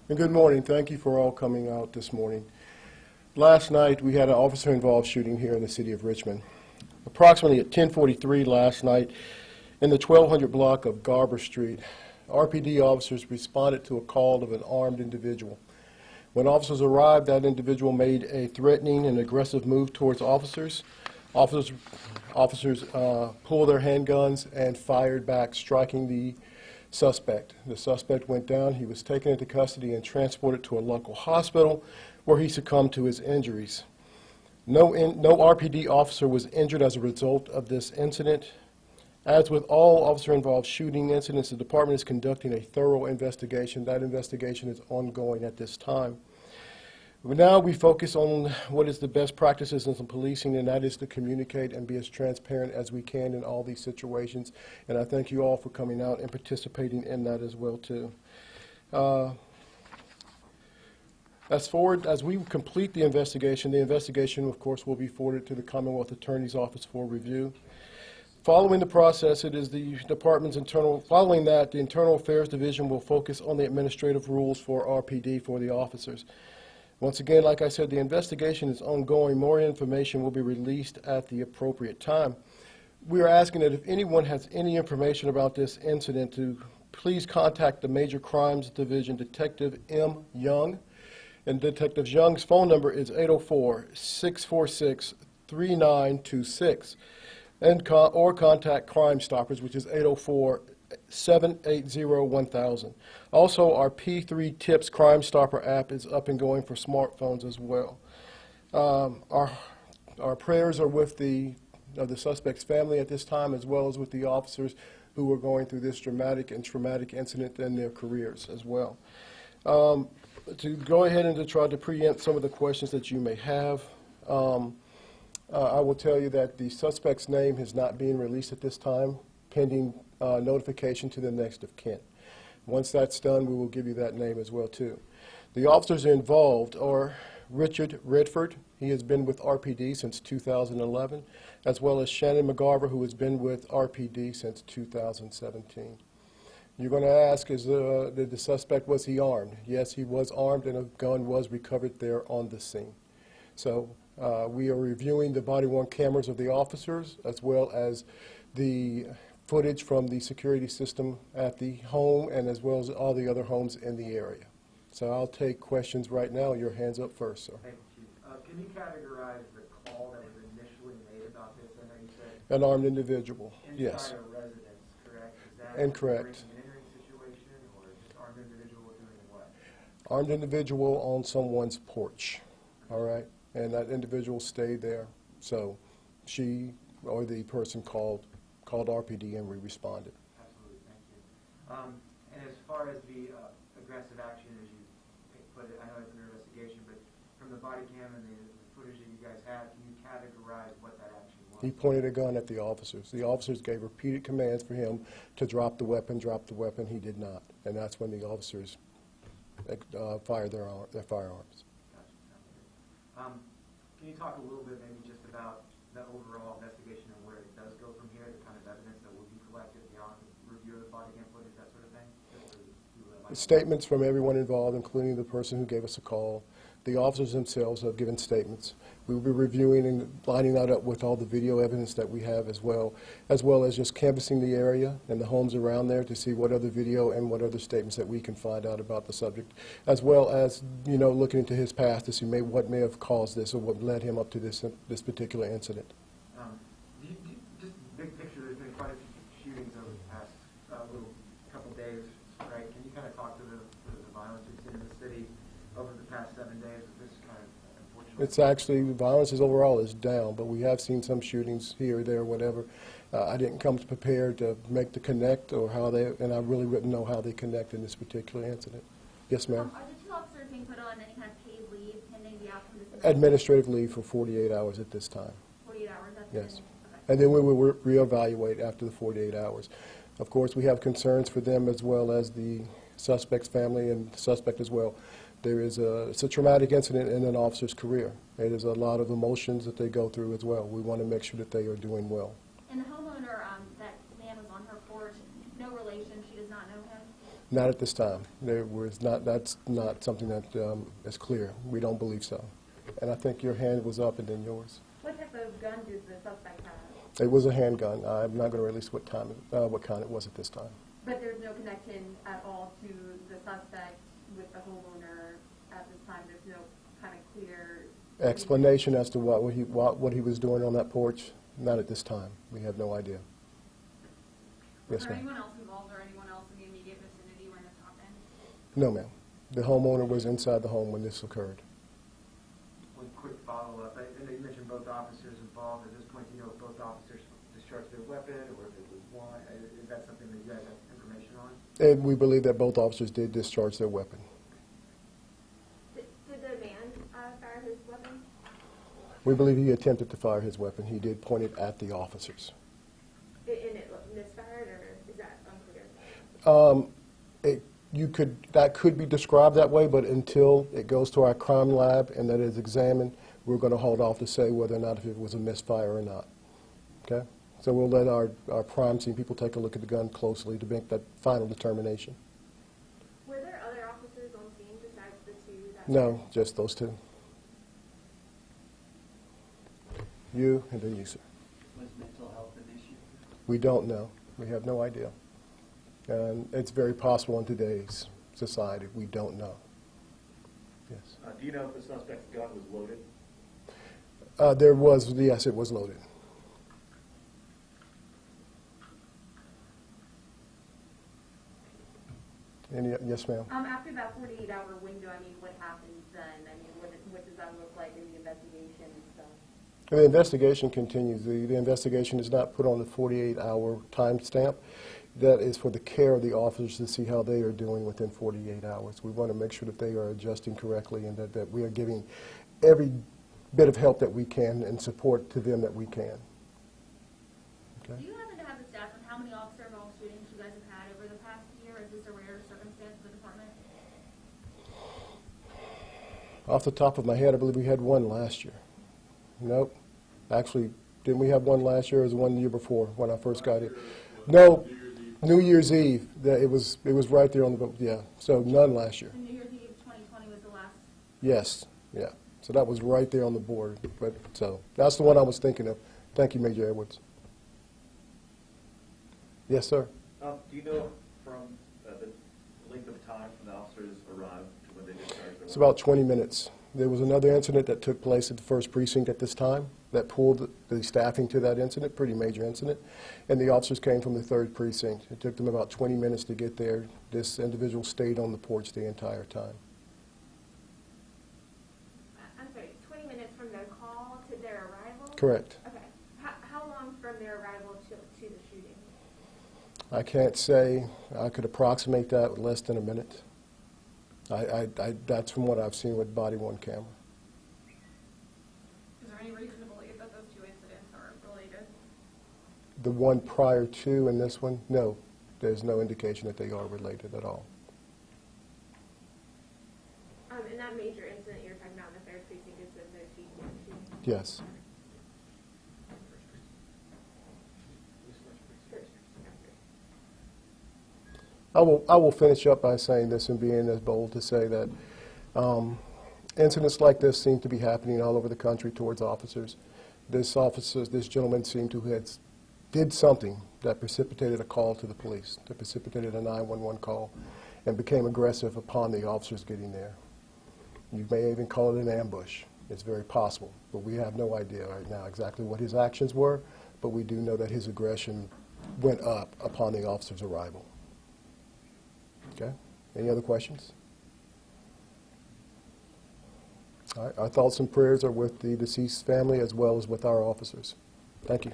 And good morning. Thank you for all coming out this morning. Last night, we had an officer-involved shooting here in the city of Richmond. Approximately at 10:43 last night, in the 1200 block of Garber Street, RPD officers responded to a call of an armed individual. When officers arrived, that individual made a threatening and aggressive move towards officers. Officers pulled their handguns and fired back, striking the suspect. The suspect went down. He was taken into custody and transported to a local hospital where he succumbed to his injuries. No RPD officer was injured as a result of this incident. As with all officer-involved shooting incidents, the department is conducting a thorough investigation. That investigation is ongoing at this time. Now we focus on what is the best practices in some policing, and that is to communicate and be as transparent as we can in all these situations. And I thank you all for coming out and participating in that as well, too. As we complete the investigation, of course, will be forwarded to the Commonwealth Attorney's Office for review. Following the process, it is the department's following that, the Internal Affairs Division will focus on the administrative rules for RPD for the officers. Once again, like I said, the investigation is ongoing. More information will be released at the appropriate time. We are asking that if anyone has any information about this incident to please contact the Major Crimes Division, Detective M. Young. And Detective Young's phone number is 804-646-3926. Or contact Crime Stoppers, which is 804-780-1000. Also, our P3 Tips Crime Stopper app is up and going for smartphones as well. Our prayers are with the suspect's family at this time, as well as with the officers who are going through this dramatic and traumatic incident in their careers as well. To go ahead and to try to preempt some of the questions that you may have, I will tell you that the suspect's name is not being released at this time, pending notification to the next of kin. Once that's done, we will give you that name as well, too. The officers involved are Richard Redford. He has been with RPD since 2011, as well as Shannon McGarver, who has been with RPD since 2017. You're going to ask, did the suspect, was he armed? Yes, he was armed, and a gun was recovered there on the scene. So we are reviewing the body-worn cameras of the officers, as well as the footage from the security system at the home, and as well as all the other homes in the area. So I'll take questions right now. Your hand's up first, sir. Thank you, Chief. Can you categorize the call that was initially made about this? I know you said an armed individual. inside Yes. a residence, correct? Is that Incorrect. an entering situation, or just armed individual doing what? Armed individual on someone's porch. All right, and that individual stayed there. So she or the person called RPD, and we responded. Absolutely, thank you. And as far as the aggressive action, as you put it, I know it's an investigation, but from the body cam and the footage that you guys have, can you categorize what that action was? He pointed a gun at the officers. The officers gave repeated commands for him to drop the weapon, drop the weapon. He did not, and that's when the officers fired their firearms. Gotcha. Can you talk a little bit maybe just about the overall investigation and where it does go from here, the kind of evidence that will be collected beyond review of the body cam footage, that sort of thing? Statements from everyone involved, including the person who gave us a call. The officers themselves have given statements. We will be reviewing and lining that up with all the video evidence that we have as well as just canvassing the area and the homes around there to see what other video and what other statements that we can find out about the subject, as well as, looking into his past to see what may have caused this or what led him up to this particular incident. Just big picture, there's been quite a few shootings over the past couple days, right? Can you kind of talk to the violence we've seen in the city over the past 7 days with this kind of unfortunate? It's actually, violence overall is down, but we have seen some shootings here or there, whatever. I didn't come prepared to make the connect or and I really wouldn't know how they connect in this particular incident. Yes, ma'am? Are the two officers being put on any kind of paid leave pending the outcome of this? Administrative leave for 48 hours at this time. 48 hours, that's Yes. Okay. And then we will reevaluate after the 48 hours. Of course, we have concerns for them as well as the suspect's family and the suspect as well. It's a traumatic incident in an officer's career. It is a lot of emotions that they go through as well. We want to make sure that they are doing well. And the homeowner, that man was on her porch, no relation, she does not know him? Not at this time. There was not, that's not something that is clear. We don't believe so. And I think your hand was up and then yours. What type of gun does the suspect have? It was a handgun. I'm not going to release what kind it was at this time. But there's no connection at all to the suspect with the homeowner at this time? There's no kind of clear Explanation as to what he was doing on that porch? Not at this time. We have no idea. Yes, Was there ma'am. anyone else involved or anyone else in the immediate vicinity when this happened? No, ma'am. The homeowner was inside the home when this occurred. One quick follow-up. I know you mentioned both officers involved. At this point, do you know if both officers discharged their weapon or if it was one? Is that something that you guys have information on? And we believe that both officers did discharge their weapon. Did the man fire his weapon? We believe he attempted to fire his weapon. He did point it at the officers. And it misfired, or is that unclear? That could be described that way, but until it goes to our crime lab and that is examined, we're going to hold off to say whether or not if it was a misfire or not. Okay? So we'll let our crime scene people take a look at the gun closely to make that final determination. Were there other officers on scene besides the two? No, just those two. You and then you, sir. Was mental health an issue? We don't know. We have no idea. And it's very possible in today's society. We don't know. Yes. Do you know if the suspect's gun was loaded? Yes, it was loaded. Yes, ma'am. After that 48-hour window, I mean, what happens then? I mean, what does that look like in the investigation and stuff? The investigation continues. The investigation is not put on the 48-hour timestamp. That is for the care of the officers to see how they are doing within 48 hours. We want to make sure that they are adjusting correctly and that we are giving every bit of help that we can and support to them that we can. Okay? Do you happen to have the stats on how many officer-involved shootings you guys have had over the past year? Is this a rare circumstance for the department? Off the top of my head, I believe we had one last year. Nope. Actually, didn't we have one last year? Or was it one the year before when I first got it? No. New Year's Eve. It was right there on the, yeah. So none last year. So New Year's Eve 2020 was the last. Yes. Yeah. So that was right there on the board. But so that's the one I was thinking of. Thank you, Major Edwards. Yes, sir. Do you know from the length of time from the officers arrived to when they discharged their It's about 20 minutes. There was another incident that took place at the first precinct at this time that pulled the staffing to that incident, pretty major incident, and the officers came from the third precinct. It took them about 20 minutes to get there. This individual stayed on the porch the entire time. I'm sorry, 20 minutes from their call to their arrival? Correct. Okay. How long from their arrival to the shooting? I can't say. I could approximate that with less than a minute. That's from what I've seen with body-worn camera. Is there any reason to believe that those two incidents are related? The one prior to and this one, no. There's no indication that they are related at all. And that major incident you're talking about in the third precinct is the shooting? Yes. I will finish up by saying this and being as bold to say that incidents like this seem to be happening all over the country towards officers. This gentleman seemed to have did something that precipitated a call to the police, that precipitated a 911 call, and became aggressive upon the officers getting there. You may even call it an ambush. It's very possible, but we have no idea right now exactly what his actions were, but we do know that his aggression went up upon the officer's arrival. Okay? Any other questions? All right. Our thoughts and prayers are with the deceased family as well as with our officers. Thank you.